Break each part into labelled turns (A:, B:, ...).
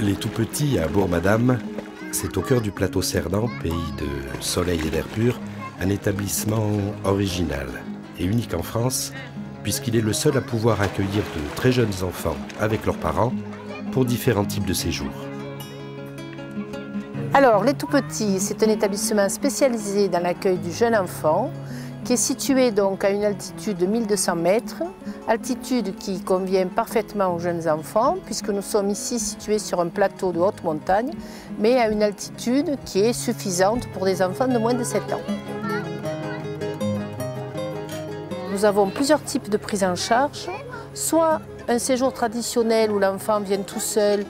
A: Les Tout-Petits à Bourg-Madame, c'est au cœur du plateau Cerdan, pays de soleil et d'air pur, un établissement original et unique en France, puisqu'il est le seul à pouvoir accueillir de très jeunes enfants avec leurs parents pour différents types de séjours.
B: Alors, les Tout-Petits, c'est un établissement spécialisé dans l'accueil du jeune enfant, qui est situé donc à une altitude de 1200 mètres, altitude qui convient parfaitement aux jeunes enfants, puisque nous sommes ici situés sur un plateau de haute montagne, mais à une altitude qui est suffisante pour des enfants de moins de 7 ans. Nous avons plusieurs types de prise en charge, soit un séjour traditionnel où l'enfant vient tout seul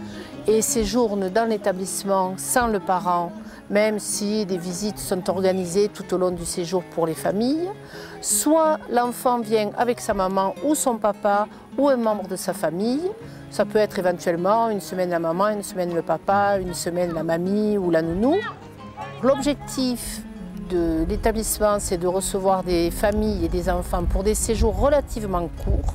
B: et séjourne dans l'établissement sans le parent, même si des visites sont organisées tout au long du séjour pour les familles, soit l'enfant vient avec sa maman ou son papa ou un membre de sa famille. Ça peut être éventuellement une semaine la maman, une semaine le papa, une semaine la mamie ou la nounou. L'objectif de l'établissement, c'est de recevoir des familles et des enfants pour des séjours relativement courts,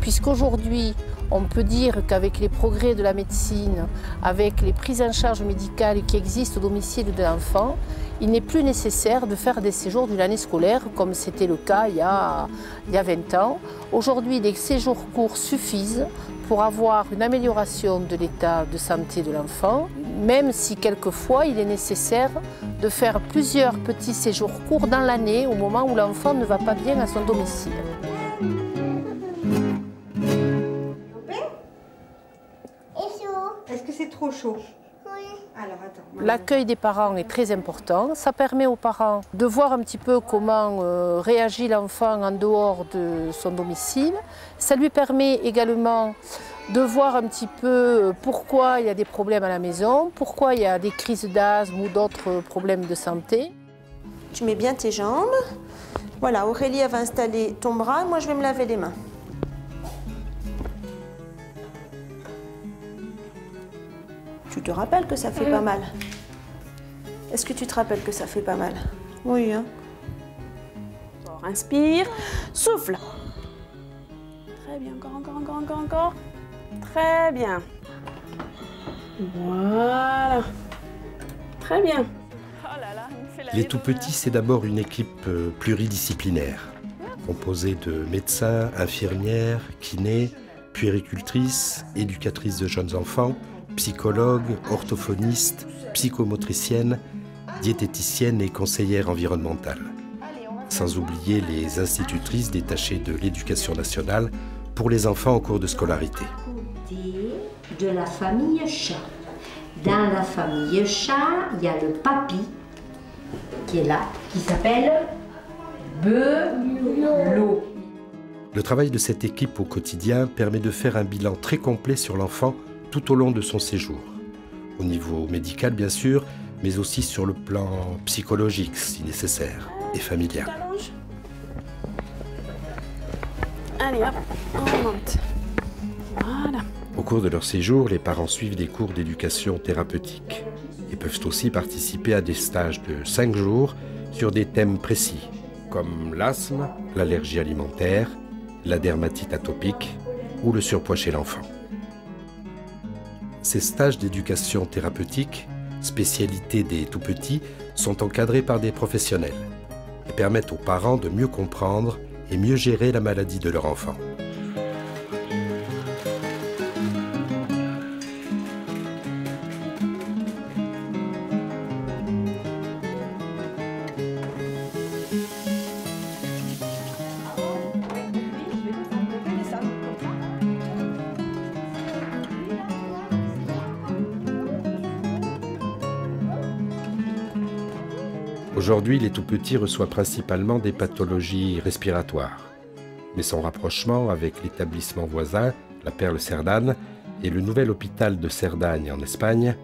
B: puisqu'aujourd'hui, on peut dire qu'avec les progrès de la médecine, avec les prises en charge médicales qui existent au domicile de l'enfant, il n'est plus nécessaire de faire des séjours d'une année scolaire comme c'était le cas il y a 20 ans. Aujourd'hui, des séjours courts suffisent pour avoir une amélioration de l'état de santé de l'enfant, même si quelquefois il est nécessaire de faire plusieurs petits séjours courts dans l'année au moment où l'enfant ne va pas bien à son domicile.
C: Est-ce que c'est trop chaud? Oui. Alors attends.
B: L'accueil des parents est très important. Ça permet aux parents de voir un petit peu comment réagit l'enfant en dehors de son domicile. Ça lui permet également de voir un petit peu pourquoi il y a des problèmes à la maison, pourquoi il y a des crises d'asthme ou d'autres problèmes de santé.
C: Tu mets bien tes jambes. Voilà, Aurélie va installer ton bras et moi je vais me laver les mains. Tu te rappelles que ça fait pas mal? Est-ce que tu te rappelles que ça fait pas mal? Oui, hein?
D: Inspire, souffle. Très bien, encore. Très bien. Voilà. Très bien.
A: Les Tout-Petits, c'est d'abord une équipe pluridisciplinaire, composée de médecins, infirmières, kinés, puéricultrices, éducatrices de jeunes enfants, psychologues, orthophonistes, psychomotriciennes, diététiciennes et conseillères environnementales. Sans oublier les institutrices détachées de l'éducation nationale pour les enfants en cours de scolarité.
E: De la famille chat. Dans la famille chat, il y a le papy qui est là, qui s'appelle Belot.
A: Le travail de cette équipe au quotidien permet de faire un bilan très complet sur l'enfant tout au long de son séjour. Au niveau médical, bien sûr, mais aussi sur le plan psychologique, si nécessaire, et familial.
D: Allez, hop, on monte. Voilà.
A: Au cours de leur séjour, les parents suivent des cours d'éducation thérapeutique et peuvent aussi participer à des stages de 5 jours sur des thèmes précis, comme l'asthme, l'allergie alimentaire, la dermatite atopique ou le surpoids chez l'enfant. Ces stages d'éducation thérapeutique, spécialité des tout-petits, sont encadrés par des professionnels et permettent aux parents de mieux comprendre et mieux gérer la maladie de leur enfant. Aujourd'hui, les tout-petits reçoivent principalement des pathologies respiratoires. Mais son rapprochement avec l'établissement voisin, la Perle Cerdane, et le nouvel hôpital de Cerdagne en Espagne,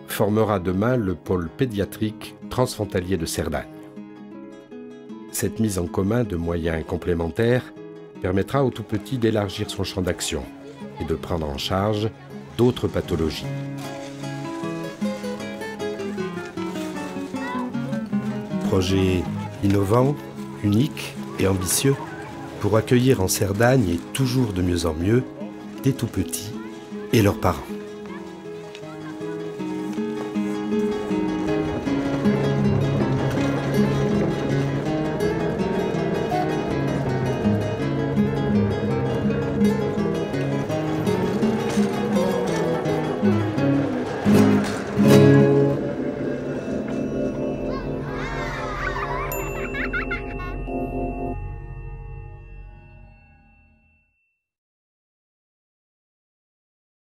A: formera demain le pôle pédiatrique transfrontalier de Cerdagne. Cette mise en commun de moyens complémentaires permettra aux tout-petits d'élargir son champ d'action et de prendre en charge d'autres pathologies. Projet innovant, unique et ambitieux pour accueillir en Cerdagne et toujours de mieux en mieux des tout-petits et leurs parents.